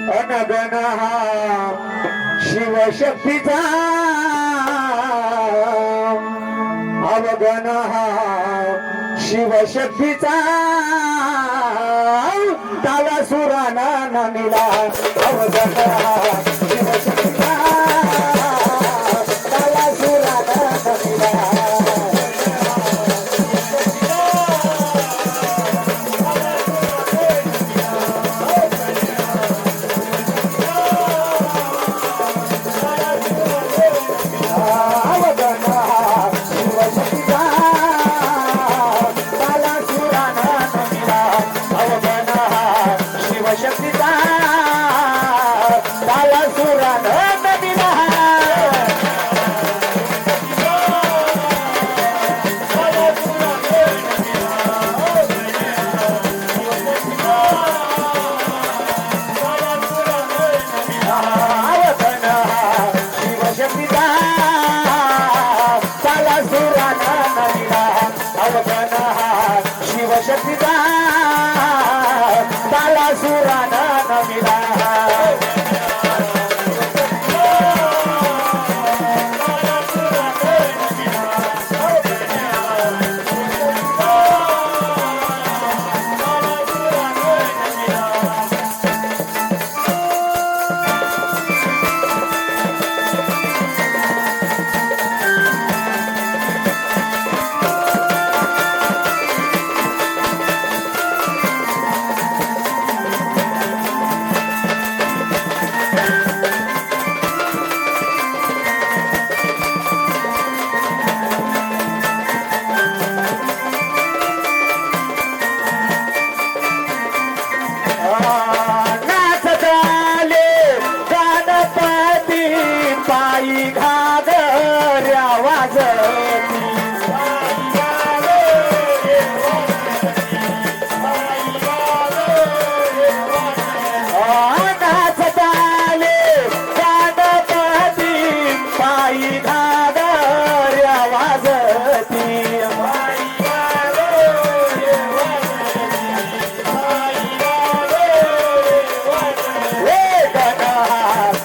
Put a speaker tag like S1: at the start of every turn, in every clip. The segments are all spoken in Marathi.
S1: अनगन हा शिवशक्तीचा अवगण हा शिवशक्तीचा ताला सुराना नमिला अवगण हा शिवशक्तीचा ताला सुराना नमिला शिवशक्तीचा ताला सुराना नमिला पायी घागऱ्या वाजती नाचताले गणपती पायी घागऱ्या वाजती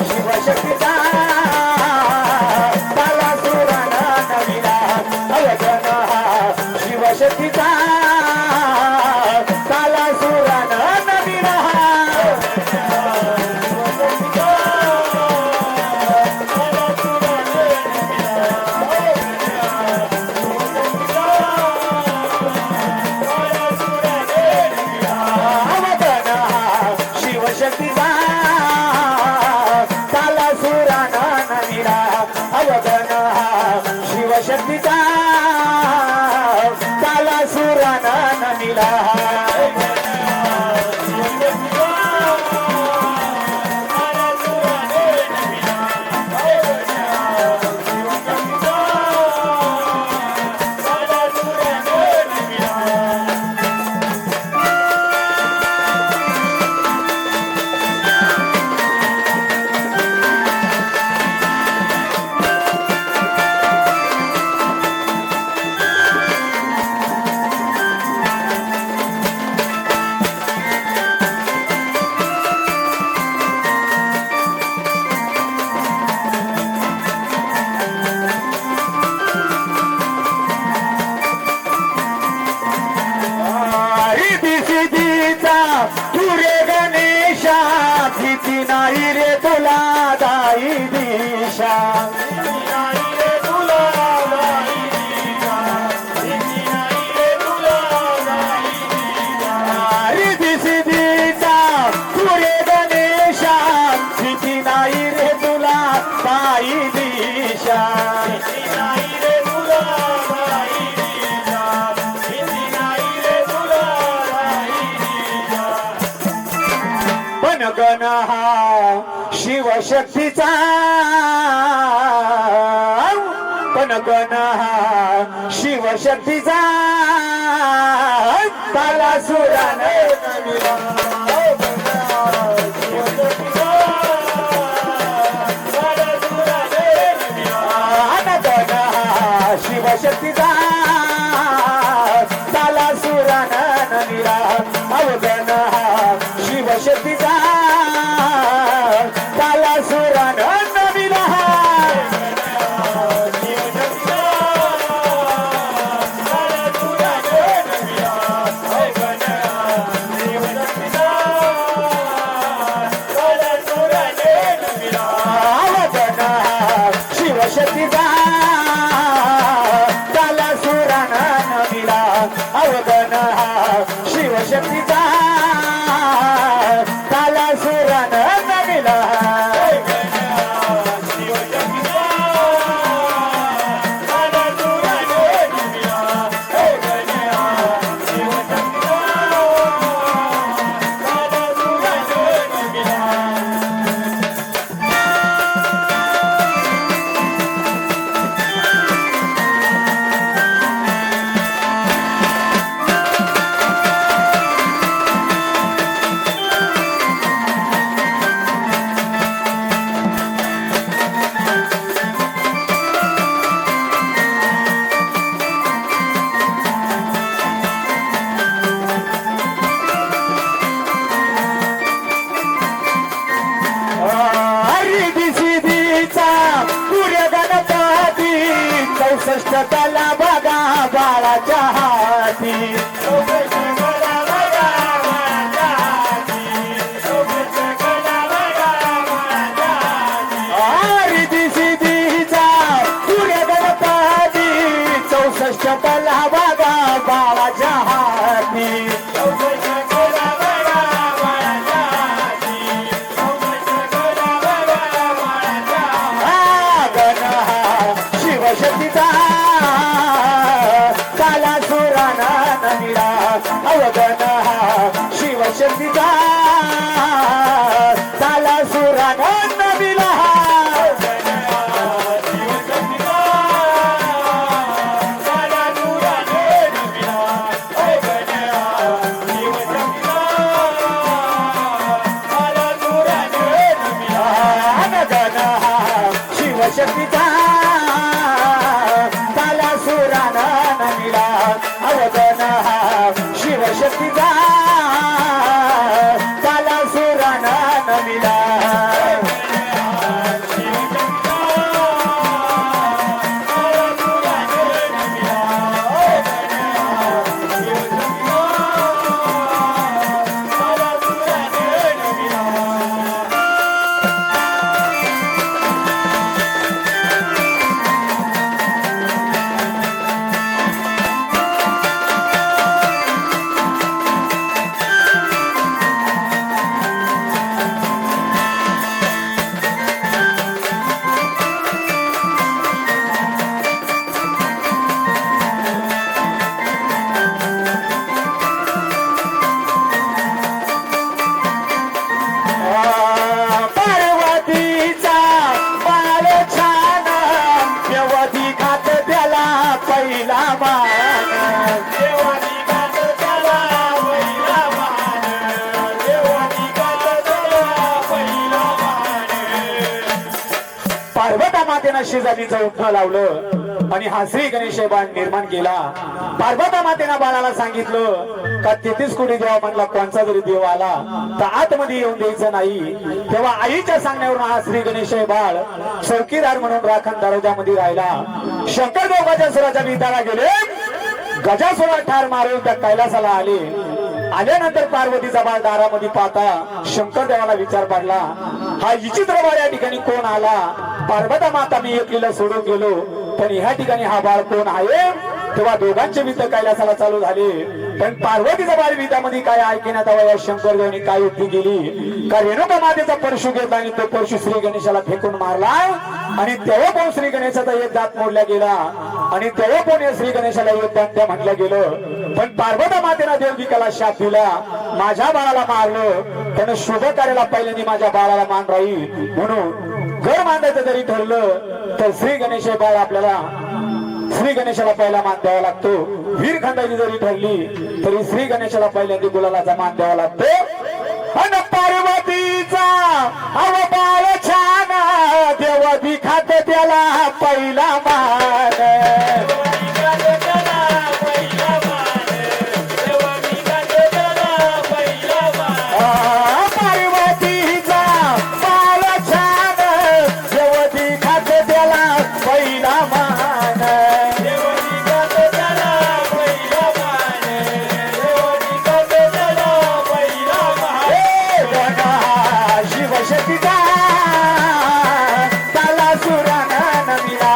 S1: शिवशक्तीचा शिवशक्तीचा ताला सुराना नमिला शिवशक्तीचा ताला सुराना नमिला अवगण शिवशक्तीचा ताला सुराना नमिला तुरे गणेशा भीती नाही रे तुला दाई दिशा रिधी सिद्धीचा तुरे गणेशा भीती नाही रे तुला दाई दिशा गण हा शिवशक्तीचा पण गण हा शिवशक्तीचा ताला सुराना नमिला शिवशक्तीचा ताला सुराना नमिला अवगण शिवशक्तीचा सकला बघा बाळाच्या हाती रिधी सिद्धीचा सूर्य गणपती 64 कला बघा बाळाच्या हाती शिवशक्तीचा काला सुराना नमिला अवगण शिवशक्तीचा काला सुराना नमिला शिवशक्तीचा काला सुराना नमिला अवगण शिवशक्तीचा काला सुराना नमिला पार्वता मातेनं शेजारीचं उठणं लावलं आणि हा श्री गणेश बाण निर्माण केला पार्वता मातेनं बाळाला सांगितलं का 33 कोटी देवा म्हणला कोणचा जरी देव आला तर आतमध्ये येऊन द्यायचं नाही तेव्हा आईच्या सांगण्यावरून हा श्री गणेश बाळ चौकीदार म्हणून राखण दरवाजामध्ये राहिला शंकर देवाच्या सुराच्या विधाला गेले गजासुरा ठार मारून त्या कैलासाला आले आल्यानंतर पार्वतीचा बाळ दारामध्ये पाहता शंकर देवाला विचार पडला हा विचित्र बाळ या ठिकाणी कोण आला पार्वता माता मी एकलीला सोडून गेलो पण ह्या ठिकाणी हा बाळ कोण आहे तेव्हा दोघांचे विध कैलासाला चालू झाले पण पार्वतीचा बाळ विधामध्ये काय ऐकण्यात आवा या शंकर देवानी काय युक्ती केली का रेणुका मातेचा परशु घेतला आणि तो परशु श्री गणेशाला फेकून मारला आणि तेव्हा पण श्री गणेशाचा एक दात मोडला गेला आणि तेव्हा पण या श्री गणेशाला एक दात म्हटलं गेलं पण पार्वता मातेला देवदिकाला शाप दिला माझ्या बाळाला मारलं पण शुभ कार्याला पहिल्यांदा माझ्या बाळाला मान राहील म्हणून घर बांधायचं जरी ठरलं तर श्री गणेश बाळ आपल्याला श्री गणेशाला पहिला मान द्यावा लागतो वीर खंडाची जरी ठरली तरी श्री गणेशाला पहिल्यांदा गुलालाचा मान द्यावा लागतो अन पार्वतीचा अव बाळ छान देव दिखात त्याला पहिला मान पार्वतीचा बाळ छान देव दिखात त्याला पहिला मान शिवशक्तीचा काला सुराना नमिला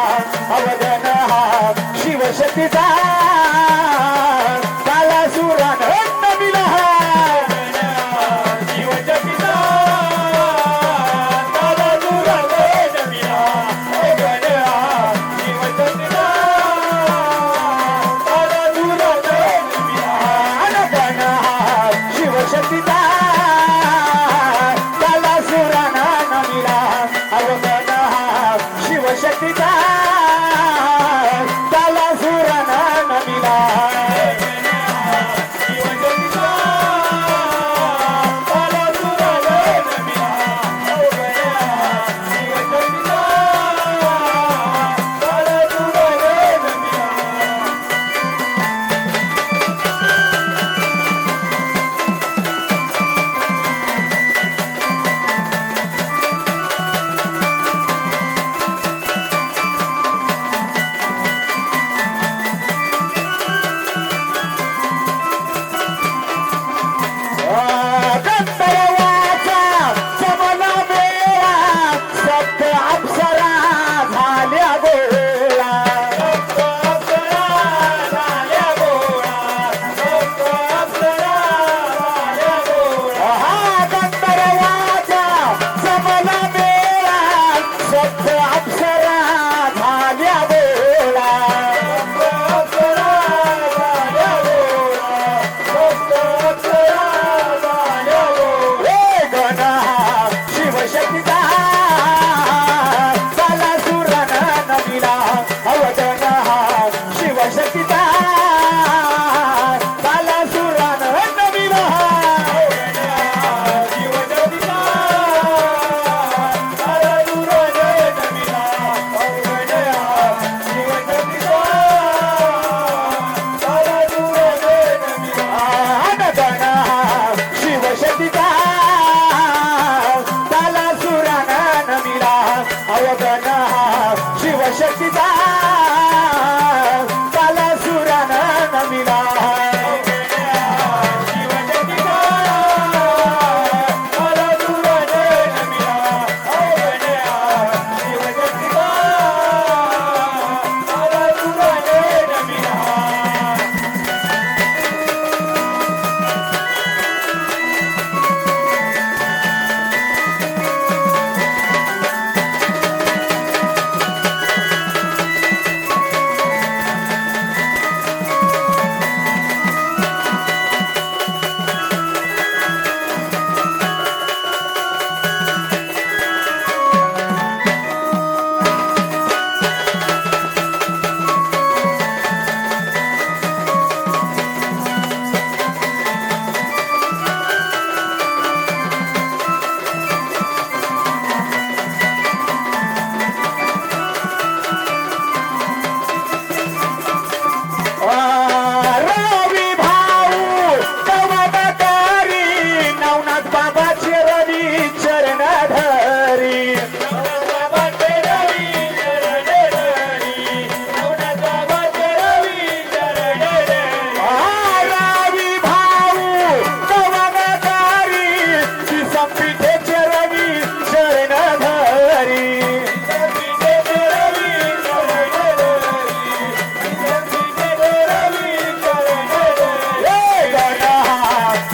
S1: चरणी शरणधारी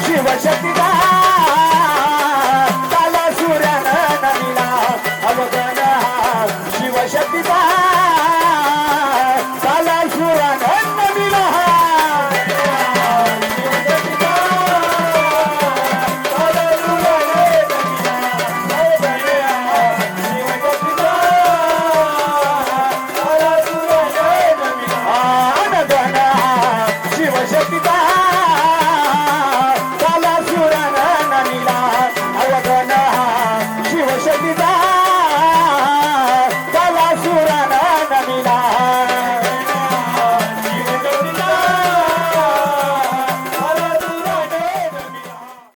S1: शिवशक्ती